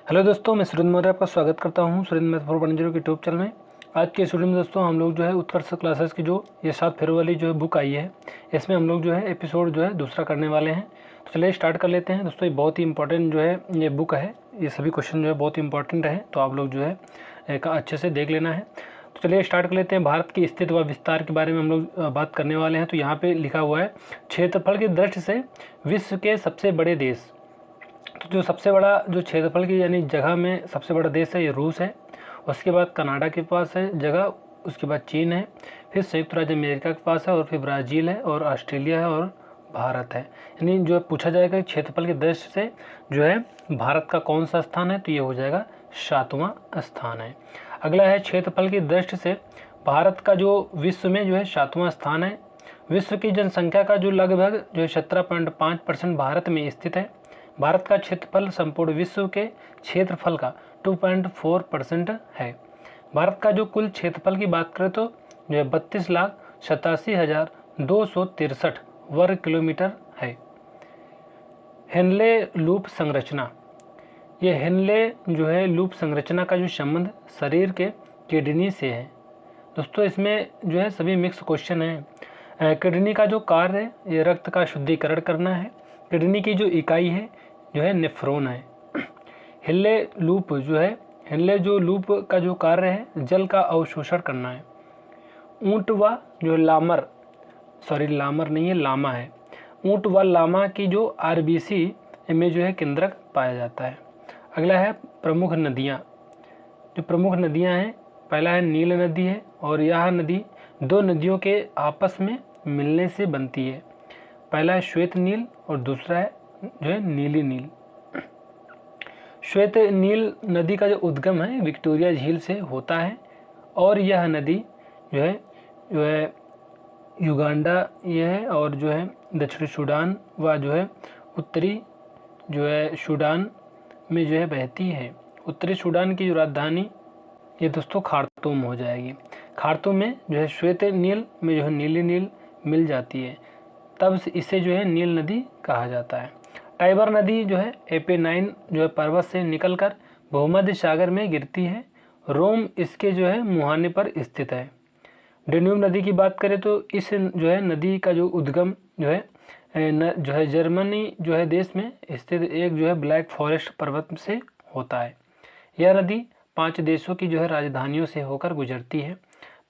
Hello दोस्तों, मैं सुरेंद्र मौर्य आपका स्वागत करता हूं सुरेंद्र मैथ फॉर 1 की यूट्यूब चैनल में। आज के स्टूडियो में दोस्तों हम लोग जो है उत्कर्ष क्लासेस की जो ये 7 फेब्रुआरी वाली जो है बुक आई है, इसमें हम लोग जो है एपिसोड जो है दूसरा करने वाले हैं। तो चलिए स्टार्ट कर लेते हैं दोस्तों। ये बहुत ही इंपॉर्टेंट जो है ये बुक है, ये सभी क्वेश्चन जो है बहुत इंपॉर्टेंट है, तो आप लोग जो है एक अच्छे से देख लेना है। तो चलिए स्टार्ट कर लेते हैं। भारत की स्थिति व विस्तार के बारे में हम लोग बात करने वाले हैं। तो यहाँ पे लिखा हुआ है, क्षेत्रफल की दृष्टि से विश्व के सबसे बड़े देश। तो जो सबसे बड़ा जो क्षेत्रफल की यानी जगह में सबसे बड़ा देश है ये रूस है। उसके बाद कनाडा के पास है जगह, उसके बाद चीन है, फिर संयुक्त राज्य अमेरिका के पास है, और फिर ब्राज़ील है, और ऑस्ट्रेलिया है, और भारत है। यानी जो पूछा जाएगा क्षेत्रफल की दृष्टि से जो है भारत का कौन सा स्थान है, तो ये हो जाएगा 7वां स्थान है। अगला है क्षेत्रफल की दृष्टि से भारत का जो विश्व में जो है 7वां स्थान है। विश्व की जनसंख्या का जो लगभग जो 17.5% भारत में स्थित है। भारत का क्षेत्रफल संपूर्ण विश्व के क्षेत्रफल का 2.4% है। भारत का जो कुल क्षेत्रफल की बात करें तो जो है 32,87,263 वर्ग किलोमीटर है। हेनले लूप संरचना, ये हेनले जो है लूप संरचना का जो संबंध शरीर के किडनी से है। दोस्तों इसमें जो है सभी मिक्स क्वेश्चन है। किडनी का जो कार्य है ये रक्त का शुद्धिकरण करना है। किडनी की जो इकाई है जो है नेफ्रॉन है। हेनले लूप जो है, हेनले जो लूप का जो कार्य है जल का अवशोषण करना है। ऊंट व जो लामर, लामर नहीं है लामा है। ऊंट व लामा की जो आरबीसी में जो है केंद्रक पाया जाता है। अगला है प्रमुख नदियाँ। जो प्रमुख नदियाँ हैं, पहला है नील नदी है, और यह नदी दो नदियों के आपस में मिलने से बनती है। पहला है श्वेत नील और दूसरा है जो है नीली नील। श्वेत नील नदी का जो उद्गम है विक्टोरिया झील से होता है, और यह नदी जो है युगांडा ये है, और जो है दक्षिणी सूडान व जो है उत्तरी जो है सूडान में जो है बहती है। उत्तरी सूडान की जो राजधानी ये दोस्तों खार्तूम हो जाएगी। खार्तूम में जो है श्वेत नील में जो है नीली नील मिल जाती है, तब इसे जो है नील नदी कहा जाता है। टाइबर नदी जो है एपेनाइन जो है पर्वत से निकलकर भूमध्य सागर में गिरती है। रोम इसके जो है मुहाने पर स्थित है। डेन्यूब नदी की बात करें तो इस जो है नदी का जो उद्गम जो है जर्मनी जो है देश में स्थित एक जो है ब्लैक फॉरेस्ट पर्वत से होता है। यह नदी 5 देशों की जो है राजधानियों से होकर गुजरती है।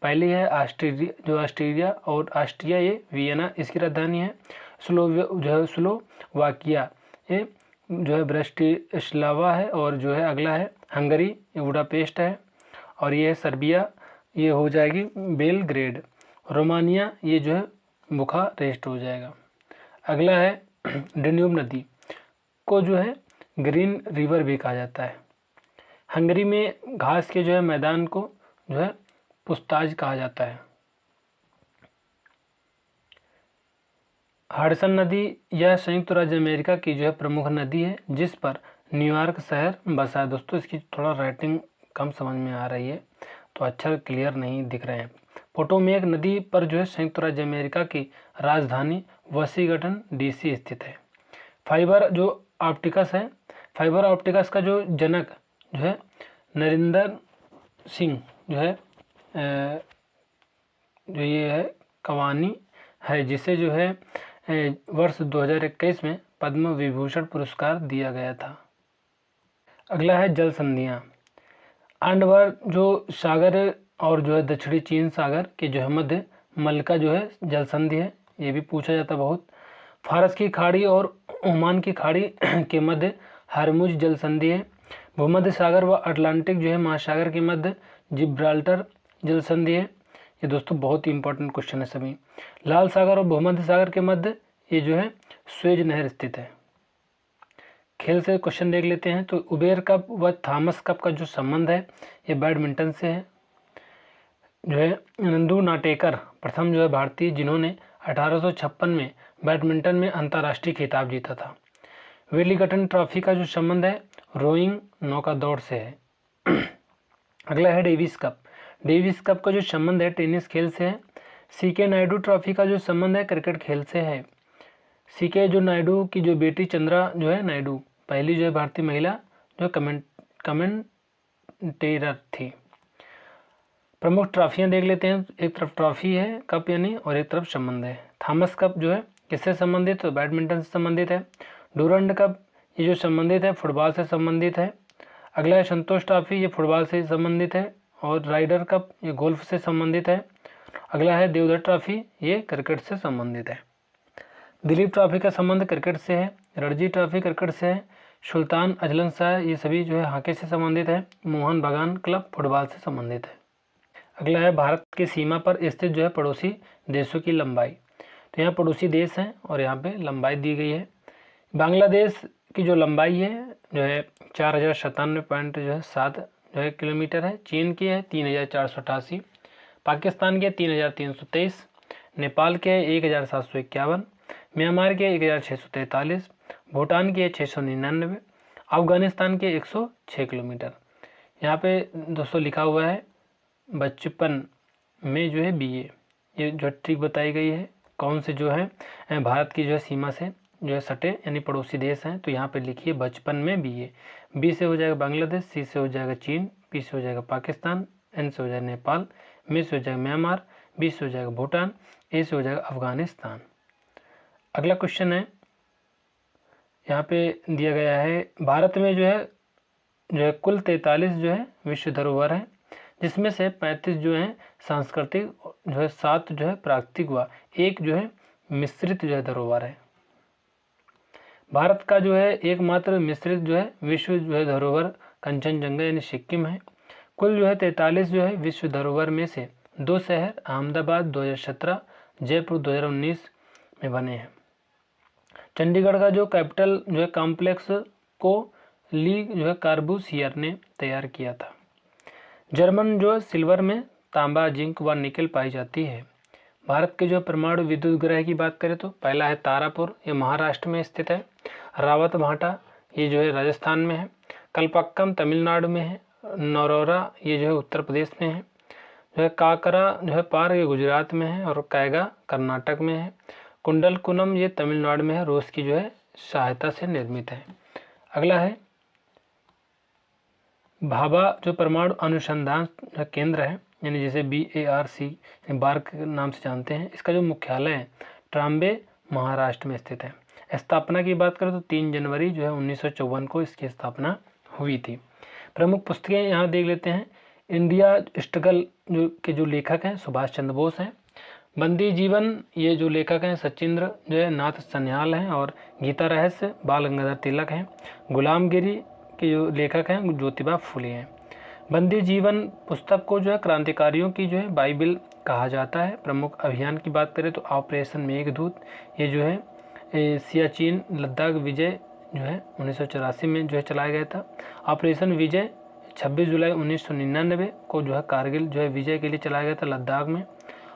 पहली है ऑस्ट्रिया और ऑस्ट्रिया ये वियना इसकी राजधानी है। स्लोवाकिया ये जो है ब्रटिस्लावा है, और जो है अगला है हंगरी ये बुडापेस्ट है, और ये है सर्बिया ये हो जाएगी बेलग्रेड। रोमानिया ये जो है बुखारेस्ट हो जाएगा। अगला है डेन्यूब नदी को जो है ग्रीन रिवर भी कहा जाता है। हंगरी में घास के जो है मैदान को जो है पुस्ताज कहा जाता है। हडसन नदी यह संयुक्त राज्य अमेरिका की जो है प्रमुख नदी है, जिस पर न्यूयॉर्क शहर बसा है। दोस्तों इसकी थोड़ा राइटिंग कम समझ में आ रही है, तो अच्छा क्लियर नहीं दिख रहे हैं। पोटोमेक नदी पर जो है संयुक्त राज्य अमेरिका की राजधानी वाशिंगटन डीसी स्थित है। फाइबर जो ऑप्टिकस है, फाइबर ऑप्टिकस का जो जनक जो है नरेंद्र सिंह जो है जो ये है कवानी है, जिसे जो है वर्ष 2021 में पद्म विभूषण पुरस्कार दिया गया था। अगला है जल संधियाँ। अंडमान जो सागर और जो है दक्षिणी चीन सागर के जो है मध्य मलका जो है जल संधि है, ये भी पूछा जाता बहुत। फारस की खाड़ी और ओमान की खाड़ी के मध्य हरमुज जल संधि है। भूमध्य सागर व अटलांटिक जो है महासागर के मध्य जिब्राल्टर जल संधि है। ये दोस्तों बहुत ही इंपॉर्टेंट क्वेश्चन है सभी। लाल सागर और भूमध्य सागर के मध्य ये जो है स्वेज नहर स्थित है। खेल से क्वेश्चन देख लेते हैं। तो उबेर कप व थॉमस कप का जो संबंध है ये बैडमिंटन से है। जो है नंदू नाटेकर प्रथम जो है भारतीय जिन्होंने 1856 में बैडमिंटन में अंतर्राष्ट्रीय खिताब जीता था। वेलिंगटन ट्रॉफी का जो संबंध है रोइंग नौका दौड़ से है। अगला है डेविस कप। डेविस कप का जो संबंध है टेनिस खेल से है। सीके नायडू ट्रॉफी का जो संबंध है क्रिकेट खेल से है। सीके जो नायडू की जो बेटी चंद्रा जो है नायडू पहली जो है भारतीय महिला जो कमेंटेटर थी। प्रमुख ट्रॉफियां देख लेते हैं। एक तरफ ट्रॉफी है कप यानी, और एक तरफ संबंध है। थॉमस कप जो है किससे संबंधित, तो बैडमिंटन से संबंधित है। डूरंड कप ये जो संबंधित है फुटबॉल से संबंधित है। अगला है संतोष ट्रॉफी, ये फुटबॉल से संबंधित है। और राइडर कप ये गोल्फ से संबंधित है। अगला है देवधर ट्रॉफी, ये क्रिकेट से संबंधित है। दिलीप ट्रॉफी का संबंध क्रिकेट से है। रणजी ट्रॉफी क्रिकेट से है। सुल्तान अजलन शाह ये सभी जो है हॉकी से संबंधित है। मोहन बागान क्लब फुटबॉल से संबंधित है। अगला है भारत की सीमा पर स्थित जो है पड़ोसी देशों की लंबाई। तो यहाँ पड़ोसी देश हैं और यहाँ पे लंबाई दी गई है। बांग्लादेश की जो लंबाई है जो है 4097.7 जो है किलोमीटर है। चीन की है 3488। पाकिस्तान के 3323। नेपाल के 1751। म्यांमार के 1643। भूटान के 699। अफगानिस्तान के 106 किलोमीटर। यहाँ पे दोस्तों लिखा हुआ है बचपन में जो है बीए, ये जो ट्रिक बताई गई है कौन से जो है भारत की जो है सीमा से जो है सटे यानी पड़ोसी देश हैं। तो यहाँ पे लिखिए बचपन में बीए। बी से हो जाएगा बांग्लादेश, सी से हो जाएगा चीन, पी से हो जाएगा पाकिस्तान, एन से हो जाएगा नेपाल, मी से हो जाएगा म्यांमार, बी से हो जाएगा भूटान, ए से हो जाएगा अफगानिस्तान। अगला क्वेश्चन है यहाँ पे दिया गया है भारत में जो है कुल 43 जो है विश्व धरोहर है, जिसमें से 35 जो है सांस्कृतिक जो है 7 जो है प्राकृतिक व एक जो है मिश्रित जो है धरोहर है। भारत का जो है एकमात्र मिश्रित जो है विश्व जो है धरोहर कंचनजंगा यानी सिक्किम है। कुल जो है 43 जो है विश्व धरोहर में से 2 शहर अहमदाबाद 2017, जयपुर 2019 में बने हैं। चंडीगढ़ का जो कैपिटल जो है कॉम्प्लेक्स को ली जो है कार्बूसियर ने तैयार किया था। जर्मन जो सिल्वर में तांबा, जिंक व निकल पाई जाती है। भारत के जो परमाणु विद्युत ग्रह की बात करें तो पहला है तारापुर, ये महाराष्ट्र में स्थित है। रावत भाटा ये जो है राजस्थान में है। कलपक्कम तमिलनाडु में है। नौरोरा ये जो है उत्तर प्रदेश में है। जो है काकरा जो है पार ये गुजरात में है। और कैगा कर्नाटक में है। कुंडलकुनम ये तमिलनाडु में है, रूस की जो है सहायता से निर्मित है। अगला है भाभा जो परमाणु अनुसंधान केंद्र है यानी जिसे BARC बार्क के नाम से जानते हैं, इसका जो मुख्यालय है ट्राम्बे महाराष्ट्र में स्थित है। स्थापना की बात करें तो 3 जनवरी जो है 1954 को इसकी स्थापना हुई थी। प्रमुख पुस्तकें यहाँ देख लेते हैं। इंडिया स्ट्रगल जो लेखक हैं सुभाष चंद्र बोस हैं। बंदी जीवन ये जो लेखक हैं सचिंद्र जो है नाथ सन्याल हैं। और गीता रहस्य बाल गंगाधर तिलक हैं। गुलामगिरी के जो लेखक हैं ज्योतिबा फुले हैं। बंदी जीवन पुस्तक को जो है क्रांतिकारियों की जो है बाइबिल कहा जाता है। प्रमुख अभियान की बात करें तो ऑपरेशन मेघदूत ये जो है सियाचिन लद्दाख विजय जो है 1984 में जो है चलाया गया था। ऑपरेशन विजय 26 जुलाई 1999 को जो है कारगिल जो है विजय के लिए चलाया गया था लद्दाख में।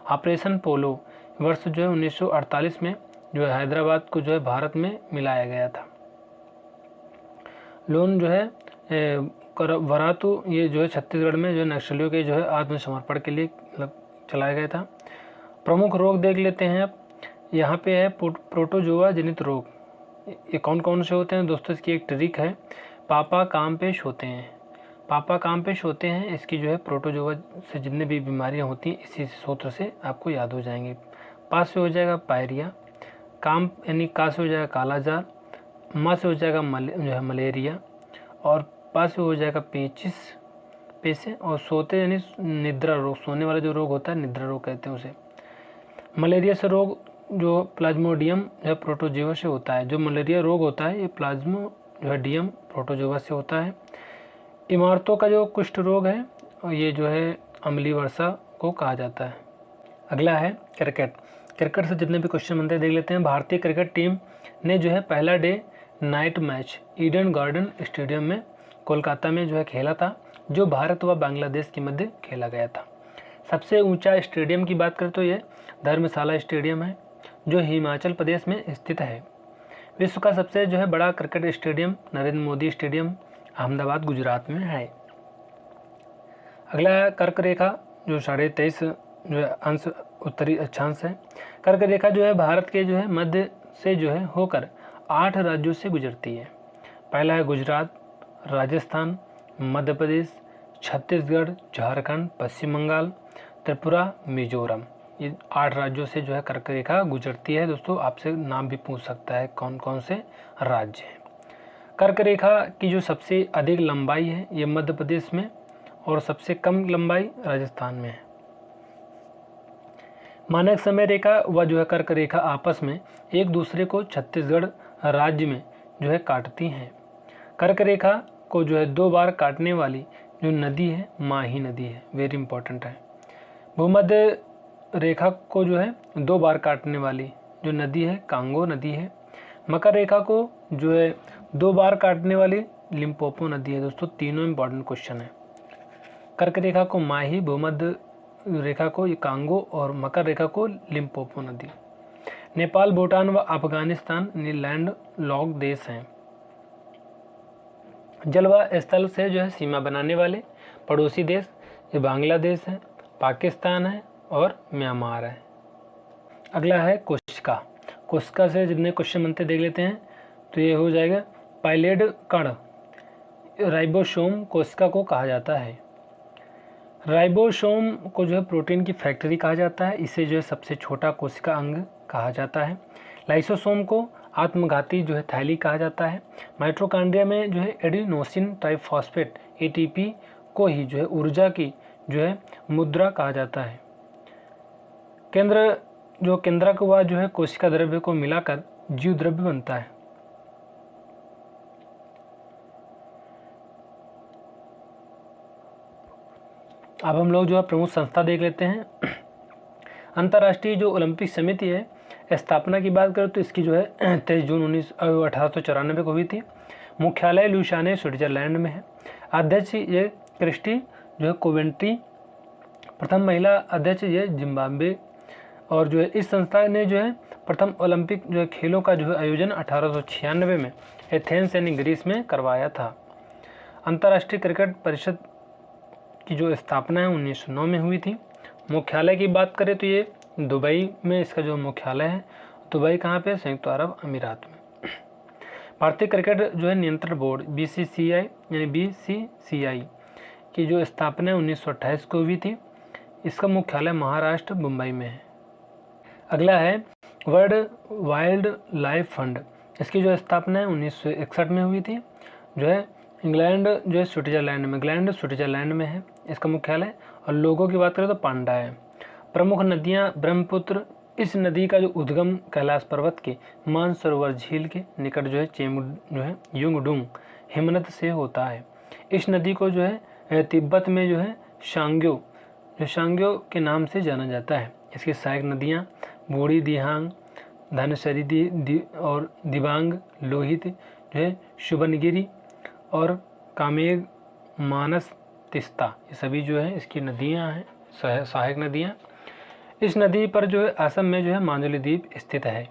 ऑपरेशन पोलो वर्ष जो है 1948 में जो है हैदराबाद को जो है भारत में मिलाया गया था। लोन जो है वरातु ये जो है छत्तीसगढ़ में जो है नक्सलियों के जो है आत्मसमर्पण के लिए चलाया गया था। प्रमुख रोग देख लेते हैं अब। यहाँ पे है प्रोटोजोआ जनित रोग, ये कौन कौन से होते हैं दोस्तों, इसकी एक ट्रिक है। पापा काम पेश होते हैं, पापा काम पेश होते हैं, इसकी जो है प्रोटोजोआ से जितने भी बीमारियाँ होती हैं इसी सूत्र से आपको याद हो जाएंगे। पास से हो जाएगा पायरिया, काम यानी का से हो जाएगा कालाजार, माँ से हो जाएगा जो है मलेरिया, और पास से हो जाएगा पेचिस पेसे, और सोते यानी निद्रा रोग, सोने वाला जो रोग होता है निद्रा रोग कहते हैं उसे। मलेरिया से रोग जो प्लाज्मोडियम जो है प्रोटोजोआ से होता है। जो मलेरिया रोग होता है ये प्लाज्मो जो है डियम प्रोटोजोआ से होता है। इमारतों का जो कुष्ठ रोग है और ये जो है अम्लीय वर्षा को कहा जाता है। अगला है क्रिकेट। क्रिकेट से जितने भी क्वेश्चन बनते हैं देख लेते हैं। भारतीय क्रिकेट टीम ने जो है पहला day night match Eden garden stadium में कोलकाता में जो है खेला था, जो भारत व बांग्लादेश के मध्य खेला गया था। सबसे ऊंचा स्टेडियम की बात करें तो ये धर्मशाला स्टेडियम है जो हिमाचल प्रदेश में स्थित है। विश्व का सबसे जो है बड़ा cricket stadium Narendra Modi stadium Ahmedabad Gujarat में है। अगला कर्क रेखा जो 23.5 जो है अंश उत्तरी अक्षांश है। कर्क रेखा जो है भारत के जो है मध्य से जो है होकर 8 राज्यों से गुजरती है। पहला है गुजरात, राजस्थान, मध्य प्रदेश, छत्तीसगढ़, झारखंड, पश्चिम बंगाल, त्रिपुरा, मिजोरम। ये 8 राज्यों से जो है कर्क रेखा गुजरती है। दोस्तों आपसे नाम भी पूछ सकता है कौन कौन से राज्य हैं। कर्क रेखा की जो सबसे अधिक लंबाई है ये मध्य प्रदेश में और सबसे कम लंबाई राजस्थान में है। मानक समय रेखा व जो है कर्क रेखा आपस में एक दूसरे को छत्तीसगढ़ राज्य में जो है काटती हैं। कर्क रेखा को जो है 2 बार काटने वाली जो नदी है माही नदी है, वेरी इंपॉर्टेंट है। भूमध्य रेखा को जो है 2 बार काटने वाली जो नदी है कांगो नदी है। मकर रेखा को जो है 2 बार काटने वाली लिम्पोपो नदी है। दोस्तों तीनों इंपॉर्टेंट क्वेश्चन है। कर्क रेखा को माही, भूमध्य रेखा को ये कांगो और मकर रेखा को लिम्पोपो नदी। नेपाल, भूटान व अफगानिस्तान लैंड लॉक देश हैं। जल व स्थल से जो है सीमा बनाने वाले पड़ोसी देश ये बांग्लादेश है, पाकिस्तान है और म्यांमार है। अगला है कोशिका। कोशिका से जितने क्वेश्चन बनते देख लेते हैं तो ये हो जाएगा पाइलेड कण। राइबोसोम कोशिका को कहा जाता है। राइबोसोम को जो है प्रोटीन की फैक्ट्री कहा जाता है। इसे जो है सबसे छोटा कोशिका अंग कहा जाता है। लाइसोसोम को आत्मघाती जो है थैली कहा जाता है। माइटोकॉन्ड्रिया में जो है एडिनोसिन ट्राइफॉस्फेट एटीपी को ही जो है ऊर्जा की जो है मुद्रा कहा जाता है। केंद्रक व जो है कोशिका द्रव्य को मिलाकर जीव द्रव्य बनता है। अब हम लोग जो है प्रमुख संस्था देख लेते हैं। अंतर्राष्ट्रीय जो ओलंपिक समिति है स्थापना की बात करें तो इसकी जो है 23 जून 1894 को हुई थी। मुख्यालय लुसाने स्विट्जरलैंड में है। अध्यक्ष ये क्रिस्टी जो है कोवेंट्री। प्रथम महिला अध्यक्ष ये जिम्बाब्वे। और जो है इस संस्था ने जो है प्रथम ओलंपिक जो है खेलों का जो है आयोजन 1896 में एथेंस यानी ग्रीस में करवाया था। अंतर्राष्ट्रीय क्रिकेट परिषद की जो स्थापना है 1909 में हुई थी। मुख्यालय की बात करें तो ये दुबई में इसका जो मुख्यालय है। दुबई कहाँ पे? संयुक्त अरब अमीरात में। भारतीय क्रिकेट जो है नियंत्रण बोर्ड BCCI यानी BCCI की जो स्थापना 1928 को हुई थी। इसका मुख्यालय महाराष्ट्र मुंबई में है। अगला है वर्ल्ड वाइल्ड लाइफ फंड। इसकी जो स्थापना है 1961 में हुई थी। जो है इंग्लैंड जो है स्विट्जरलैंड में है इसका मुख्यालय। और लोगों की बात करें तो पांडा है। प्रमुख नदियां ब्रह्मपुत्र। इस नदी का जो उद्गम कैलाश पर्वत के मानसरोवर झील के निकट जो है युंगडुंग हिमनद से होता है। इस नदी को जो है तिब्बत में जो है शांग्यो के नाम से जाना जाता है। इसकी सहायक नदियाँ बूढ़ी दिहांग, धनसरी और दिबांग, लोहित जो है शुभनगिरी और कामेग, मानस, तिस्ता, ये सभी जो है इसकी नदियाँ हैं, सहायक नदियाँ। इस नदी पर जो है असम में जो है मांजुली द्वीप स्थित है।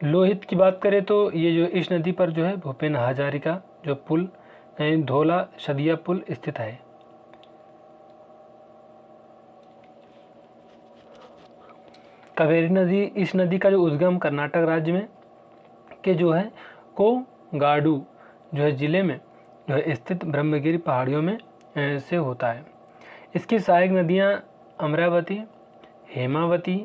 लोहित की बात करें तो ये जो इस नदी पर जो है भूपेन हजारिका जो पुल धोला शदिया पुल स्थित है। कावेरी नदी, इस नदी का जो उद्गम कर्नाटक राज्य में के जो है कोगाडू जो है जिले में जो है स्थित ब्रह्मगिरी पहाड़ियों में से होता है। इसकी सहायक नदियाँ अमरावती, हेमावती,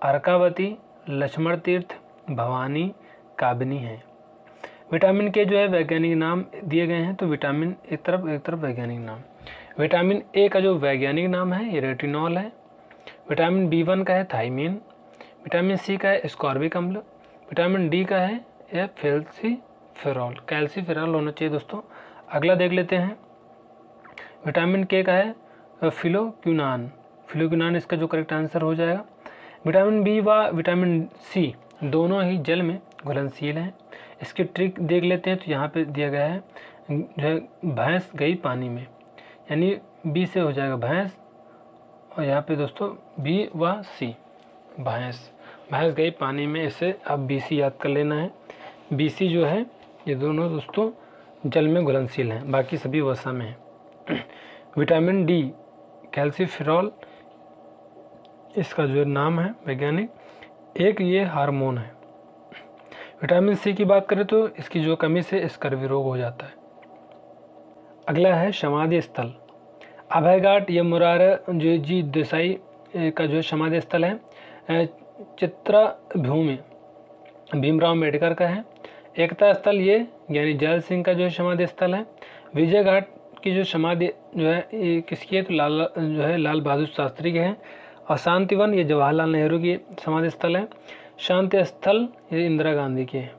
अर्कावती, लक्ष्मण तीर्थ, भवानी, काबिनी हैं। विटामिन के जो है वैज्ञानिक नाम दिए गए हैं। तो विटामिन एक तरफ वैज्ञानिक नाम। विटामिन ए का जो वैज्ञानिक नाम है ये रेटिनॉल है। विटामिन B1 का है थाइमीन। विटामिन C का है एस्कॉर्बिक अम्ल। विटामिन D का है यह कैल्सीफेरॉल होना चाहिए दोस्तों। अगला देख लेते हैं। विटामिन K का है फिलोक्विनान इसका जो करेक्ट आंसर हो जाएगा। विटामिन B व विटामिन C दोनों ही जल में घुलनशील हैं। इसकी ट्रिक देख लेते हैं। तो यहाँ पे दिया गया है जो है भैंस गई पानी में, यानी B से हो जाएगा भैंस और यहाँ पे दोस्तों B व C भैंस गई पानी में। इसे आप BC याद कर लेना है। BC जो है ये दोनों दोस्तों जल में घुलनशील हैं, बाकी सभी वसा में हैं। विटामिन D कैल्सीफेरॉल इसका जो नाम है वैज्ञानिक, एक ये हार्मोन है। विटामिन C की बात करें तो इसकी जो कमी से स्कर्वी रोग हो जाता है। अगला है समाधि स्थल। अभय घाट ये मोरारजी देसाई का जो समाधि स्थल है। चित्रा भूमि भीमराव अम्बेडकर का है। एकता स्थल ये यानी जैल सिंह का जो है समाधि स्थल है। विजय घाट की जो समाधि जो है ये किसकी है, तो लाल बहादुर शास्त्री के हैं। और शांतिवन ये जवाहरलाल नेहरू की समाधि स्थल है। शांति स्थल ये इंदिरा गांधी की है।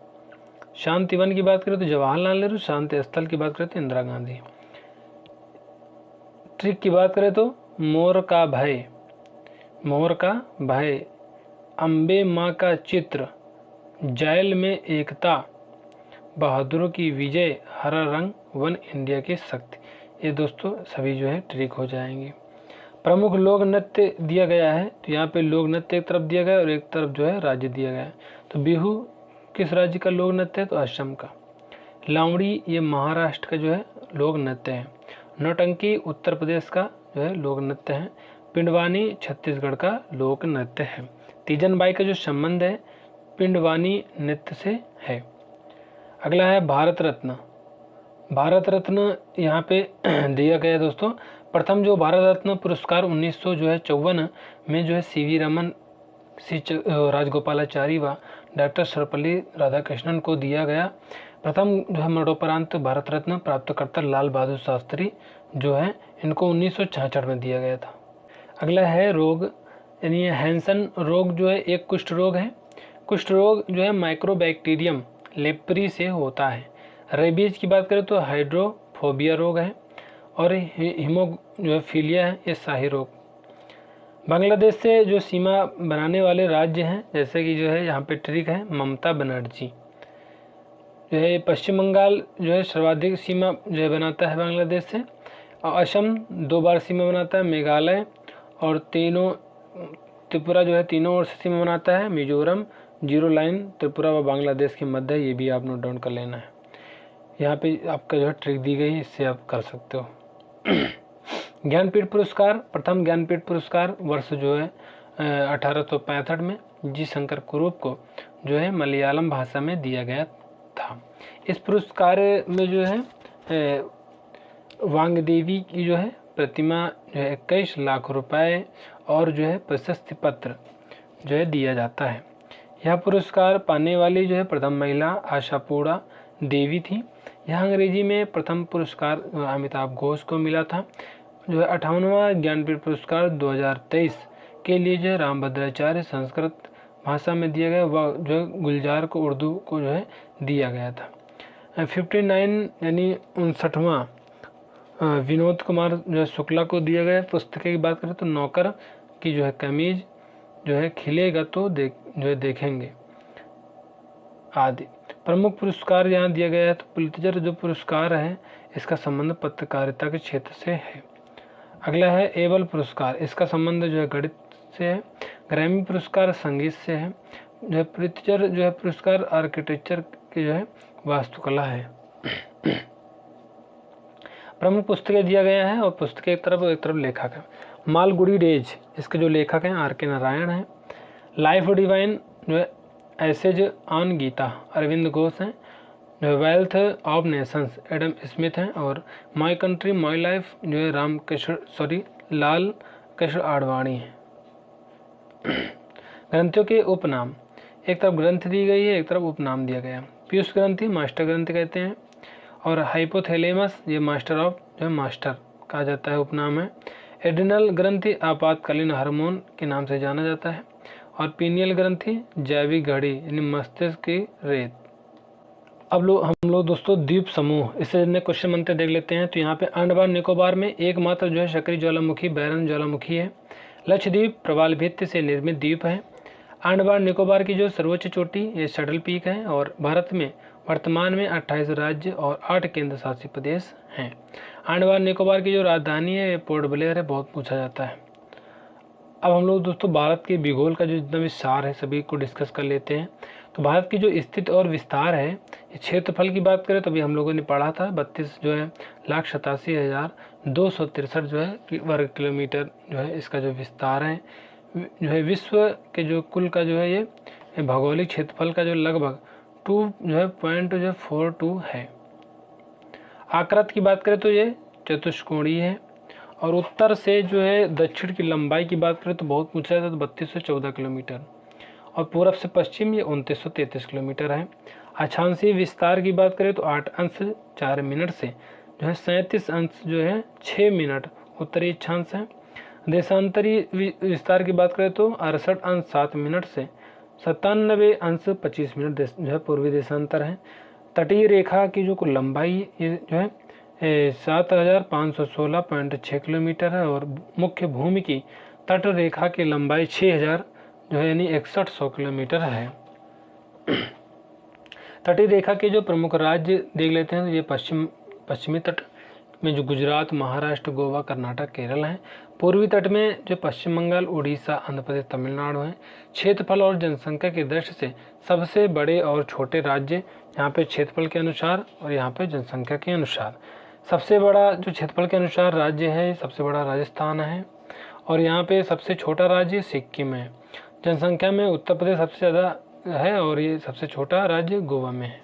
शांतिवन की बात करें तो जवाहरलाल नेहरू, शांति स्थल की बात करें तो इंदिरा गांधी। ट्रिक की बात करें तो मोर का भय, अम्बे माँ का चित्र, जैल में एकता, बहादुरों की विजय, हरा रंग, वन इंडिया की शक्ति। ये दोस्तों सभी जो है ट्रिक हो जाएंगे। प्रमुख लोक नृत्य दिया गया है, तो यहाँ पे लोक नृत्य एक तरफ दिया गया है और एक तरफ जो है राज्य दिया गया है। तो बिहू किस राज्य का लोक नृत्य है, तो असम का। लावड़ी ये महाराष्ट्र का जो है लोक नृत्य है। नौटंकी उत्तर प्रदेश का जो है लोक नृत्य है। पिंडवानी छत्तीसगढ़ का लोक नृत्य है। तीजन बाई का जो संबंध है पिंडवानी नृत्य से है। अगला है भारत रत्न। भारत रत्न यहाँ पे दिया गया है दोस्तों। प्रथम जो भारत रत्न पुरस्कार 1954 में जो है सीवी रमन, सी राजगोपालाचारी व डॉक्टर सर्वपल्ली राधाकृष्णन को दिया गया। प्रथम जो है मरणोपरांत भारत रत्न प्राप्तकर्ता लाल बहादुर शास्त्री जो है इनको 1966 में दिया गया था। अगला है रोग, यानी हैंसन रोग जो है एक कुष्ठ रोग है। कुष्ठ रोग जो है माइक्रोबैक्टीरियम लेप्री से होता है। रेबीज की बात करें तो हाइड्रोफोबिया रोग है। और हीमोफीलिया है ये शाही रोग। बांग्लादेश से जो सीमा बनाने वाले राज्य हैं, जैसे कि जो है यहाँ पे ट्रिक है ममता बनर्जी जो है। पश्चिम बंगाल जो है सर्वाधिक सीमा जो है बनाता है बांग्लादेश से। और असम 2 बार सीमा बनाता है। मेघालय और त्रिपुरा जो है तीनों ओर से सीमा बनाता है। मिजोरम 0 लाइन त्रिपुरा व बांग्लादेश के मध्य है, ये भी आप नोट डाउन कर लेना है। यहाँ पे आपका जो है ट्रिक दी गई है, इससे आप कर सकते हो। ज्ञानपीठ पुरस्कार, प्रथम ज्ञानपीठ पुरस्कार वर्ष जो है 1865 में जी शंकर कुरूप को जो है मलयालम भाषा में दिया गया था। इस पुरस्कार में जो है वांगदेवी की जो है प्रतिमा जो है 21 लाख रुपए और जो है प्रशस्ति पत्र जो है दिया जाता है। यह पुरस्कार पाने वाली जो है प्रथम महिला आशापूर्णा देवी थी। यह अंग्रेजी में प्रथम पुरस्कार अमिताभ घोष को मिला था। जो है 58वां ज्ञानपीठ पुरस्कार 2023 के लिए जो है रामभद्राचार्य संस्कृत भाषा में दिया गया, वह जो है गुलजार को उर्दू को जो है दिया गया था। 59 यानी 59वां विनोद कुमार जो है शुक्ला को दिया गया। पुस्तक की बात करें तो नौकर की जो है कमीज जो है खिलेगा तो जो है देखेंगे आदि। प्रमुख पुरस्कार यहाँ दिया गया है। तो पुलित्जर जो पुरस्कार है इसका संबंध पत्रकारिता के क्षेत्र से है। अगला है एबल पुरस्कार, इसका संबंध जो है गणित से है। ग्रैमी पुरस्कार संगीत से है। जो है पुलित्जर जो है पुरस्कार आर्किटेक्चर की जो है वास्तुकला है। प्रमुख पुस्तकें दिया गया है और पुस्तक एक तरफ लेखक है। मालगुडी डेज इसके जो लेखक हैं R.K. नारायण हैं। लाइफ डिवाइन जो है एसेज ऑन गीता अरविंद घोष हैं। जो wealth of Nations Adam Smith हैं। और माय कंट्री माय लाइफ जो है लाल कृष्ण आडवाणी हैं। ग्रंथों के उपनाम, एक तरफ ग्रंथ दी गई है, एक तरफ उपनाम दिया गया। पीयूष ग्रंथि मास्टर ग्रंथ कहते हैं। और हाइपोथैलेमस ये मास्टर ऑफ जो है मास्टर कहा जाता है, उपनाम है। एड्रिनल ग्रंथि आपातकालीन हार्मोन के नाम से जाना जाता है। और पीनियल ग्रंथि जैविक घड़ी यानी मस्तिष्क की रेत। अब हम लोग दोस्तों द्वीप समूह, इससे जितने क्वेश्चन बनते देख लेते हैं। तो यहाँ पे अंडमान निकोबार में एकमात्र जो है सक्रिय ज्वालामुखी बैरन ज्वालामुखी है। लक्षद्वीप प्रवाल भित्ति से निर्मित द्वीप है। अंडमान निकोबार की जो सर्वोच्च चोटी ये शटल पीक है। और भारत में वर्तमान में 28 राज्य और 8 केंद्र शासित प्रदेश हैं। अंडमान निकोबार की जो राजधानी है पोर्ट ब्लेयर है, बहुत पूछा जाता है। अब हम लोग दोस्तों भारत के भूगोल का जो जितना भी सार है सभी को डिस्कस कर लेते हैं। तो भारत की जो स्थिति और विस्तार है, क्षेत्रफल की बात करें तो अभी हम लोगों ने पढ़ा था 32,87,263 जो है वर्ग किलोमीटर जो है इसका जो विस्तार है। जो है विश्व के जो कुल का जो है ये भौगोलिक क्षेत्रफल का जो लगभग 2.42 है। आकृति की बात करें तो ये चतुष्कोणीय है, और उत्तर से जो है दक्षिण की लंबाई की बात करें तो बहुत पूछा जाता है, तो 3214 किलोमीटर, और पूरब से पश्चिम ये 2933 किलोमीटर है। अक्षांशीय विस्तार की बात करें तो 8 अंश 4 मिनट से जो है 37 अंश जो है 6 मिनट उत्तरी अक्षांश है। देशांतरी विस्तार की बात करें तो 68 अंश 7 मिनट से 97 अंश 25 मिनट जो है पूर्वी देशांतर है। तटीय रेखा की जो कुल लंबाई ये जो है 7516.6 किलोमीटर है, और मुख्य भूमि की तट रेखा की लंबाई 6000 जो है यानी 6100 किलोमीटर है। तटीय रेखा के जो प्रमुख राज्य देख लेते हैं तो ये पश्चिमी तट में जो गुजरात, महाराष्ट्र, गोवा, कर्नाटक, केरल हैं। पूर्वी तट में जो पश्चिम बंगाल, उड़ीसा, आंध्र प्रदेश, तमिलनाडु हैं। क्षेत्रफल और जनसंख्या की दृष्टि से सबसे बड़े और छोटे राज्य यहाँ पे क्षेत्रफल के अनुसार और यहाँ पे जनसंख्या के अनुसार। सबसे बड़ा जो क्षेत्रफल के अनुसार राज्य है, सबसे बड़ा राजस्थान है, और यहाँ पे सबसे छोटा राज्य सिक्किम है। जनसंख्या में उत्तर प्रदेश सबसे ज़्यादा है, और ये सबसे छोटा राज्य गोवा में है।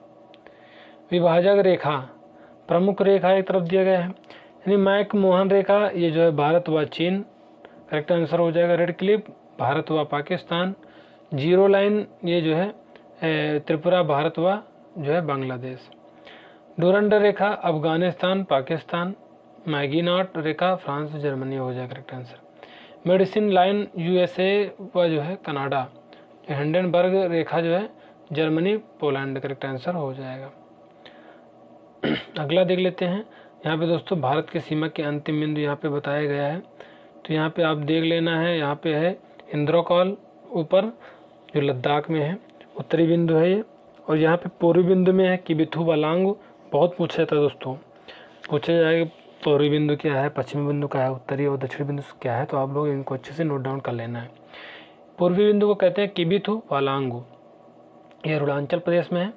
विभाजक रेखा, प्रमुख रेखा एक तरफ दिया गया है, यानी मैक मोहन रेखा, ये जो है भारत व चीन, करेक्ट आंसर हो जाएगा। रेड क्लिप भारत व पाकिस्तान। जीरो लाइन ये जो है त्रिपुरा, भारत व जो है बांग्लादेश। डूरंड रेखा अफगानिस्तान, पाकिस्तान। मैगीनॉट रेखा फ्रांस, जर्मनी हो जाएगा correct answer. Medicine line USA व जो है कनाडा। हिंडनबर्ग रेखा जो है जर्मनी, पोलैंड, करेक्ट आंसर हो जाएगा। अगला देख लेते हैं। यहाँ पे दोस्तों भारत की सीमा के अंतिम बिंदु यहाँ पे बताया गया है, तो यहाँ पे आप देख लेना है। यहाँ पे है इंद्रकौल ऊपर जो लद्दाख में है, उत्तरी बिंदु है ये, और यहाँ पे पूर्वी बिंदु में है किबिथु वालांग। बहुत पूछा जाता है दोस्तों, पूछा जाएगा पूर्वी बिंदु क्या है, पश्चिमी बिंदु क्या है, उत्तरी और दक्षिणी बिंदु क्या है, तो आप लोग इनको अच्छे से नोट डाउन कर लेना है। पूर्वी बिंदु को कहते हैं किबिथु वालांगू, ये अरुणाचल प्रदेश में है।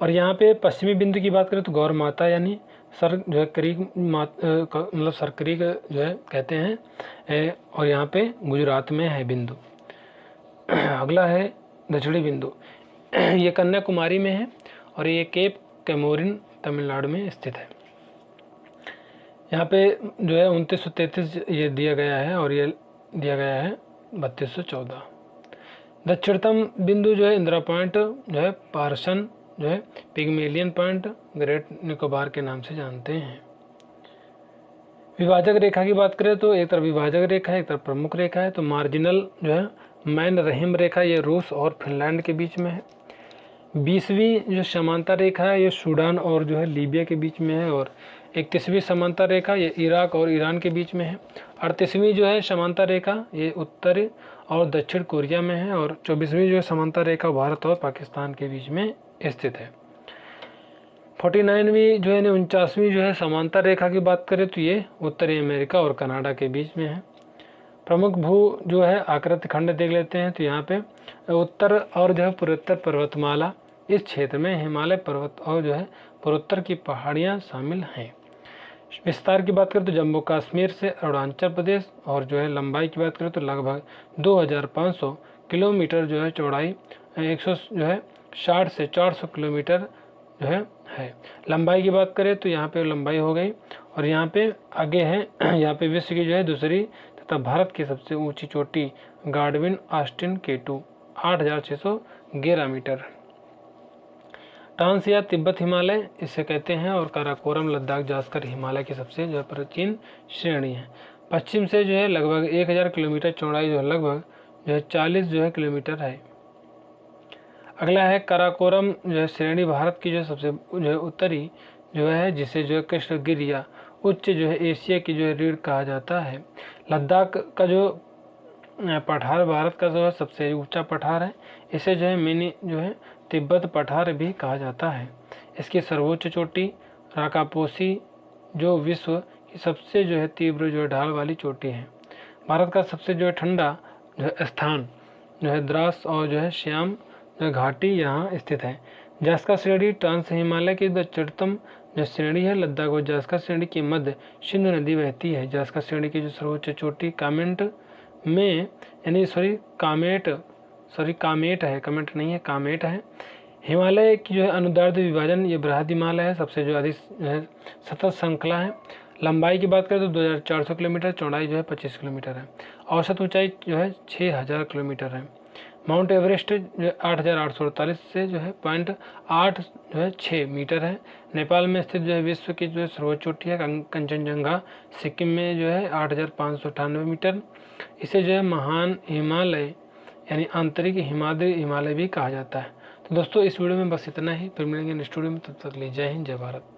और यहाँ पे पश्चिमी बिंदु की बात करें तो गौर माता यानी सर जो है क्रीक मतलब सर क्रीक जो है कहते हैं, और यहाँ पे गुजरात में है बिंदु। अगला है दक्षिणी बिंदु, ये कन्याकुमारी में है, और ये केप कैमोरिन तमिलनाडु में स्थित है। यहाँ पे जो है 2933 ये दिया गया है, और ये दिया गया है 3214। दक्षिणतम बिंदु जो है इंदिरा पॉइंट जो है पार्सन जो है पिग्मेलियन पॉइंट, ग्रेट निकोबार के नाम से जानते हैं। विभाजक रेखा की बात करें तो एक तरफ विभाजक रेखा है, एक तरफ प्रमुख रेखा है। तो मार्जिनल जो है मैन रहीम रेखा ये रूस और फिनलैंड के बीच में है। 20वीं जो समांतर रेखा है ये सूडान और जो है लीबिया के बीच में है, और 31वीं समांतर रेखा ये इराक और ईरान के बीच में है। 38वीं जो है समांतर रेखा ये उत्तर और दक्षिण कोरिया में है, और 24वीं जो है समांतर रेखा भारत और पाकिस्तान के बीच में स्थित है। 49वीं जो है 49वीं जो है समांतर रेखा की बात करें तो ये उत्तरी अमेरिका और कनाडा के बीच में है। प्रमुख भू जो है आकृति खंड देख लेते हैं, तो यहाँ पे उत्तर और जो है पूर्वोत्तर पर्वतमाला, इस क्षेत्र में हिमालय पर्वत और जो है पूर्वोत्तर की पहाड़ियाँ शामिल हैं। विस्तार की बात करें तो जम्मू कश्मीर से अरुणाचल प्रदेश, और जो है लंबाई की बात करें तो लगभग 2500 किलोमीटर जो है चौड़ाई, 160 से 400 किलोमीटर जो है। लंबाई की बात करें तो यहाँ पे लंबाई हो गई, और यहाँ पे आगे है यहाँ पे विश्व की जो है दूसरी तथा भारत की सबसे ऊंची चोटी Godwin Austin K2 8611 metre. Trans या तिब्बत हिमालय इसे कहते हैं, और काराकोरम लद्दाख जास्कर हिमालय की सबसे जो है प्राचीन श्रेणी है। पश्चिम से जो है लगभग 1000 किलोमीटर चौड़ाई जो है लगभग जो है 40 जो है किलोमीटर है। अगला है काराकोरम जो है श्रेणी भारत की जो सबसे जो है उत्तरी जो है, जिसे जो है कृष्णगिरि या उच्च जो है एशिया की जो है रीढ़ कहा जाता है। लद्दाख का जो पठार भारत का जो है सबसे ऊंचा पठार है, इसे जो है मिनी जो है तिब्बत पठार भी कहा जाता है। इसकी सर्वोच्च चोटी राकापोसी जो विश्व की सबसे जो है तीव्र जो है ढाल वाली चोटी है। भारत का सबसे जो है ठंडा जो है स्थान जो है द्रास और जो है श्याम जो घाटी यहाँ स्थित है। जास्का श्रेणी ट्रांस हिमालय की दक्षिणतम जो श्रेणी है। लद्दाख और जास्का श्रेणी के मध्य सिंधु नदी बहती है। जास्का श्रेणी की जो सर्वोच्च चोटी कामेट में यानी कामेट है, कमेंट नहीं है, कामेट है। हिमालय की जो है अनुदैर्ध्य विभाजन, ये बृहद हिमालय है, सबसे जो अधिक जो है सतत श्रृंखला है। लंबाई की बात करें तो 2400 किलोमीटर, चौड़ाई जो है 25 किलोमीटर है। औसत ऊंचाई जो है 6000 किलोमीटर है। माउंट एवरेस्ट जो 8848 से जो है 0.8 जो है 6 मीटर है। नेपाल में स्थित जो है विश्व की जो है सर्वोच्च चोटी है कंचनजंगा। सिक्किम में जो है 8598 मीटर। इसे जो है महान हिमालय यानी आंतरिक हिमालय भी कहा जाता है। तो दोस्तों इस वीडियो में बस इतना ही, फिर मिलेंगे नेक्स्ट वीडियो में, तब तक के लिए जय हिंद जय भारत।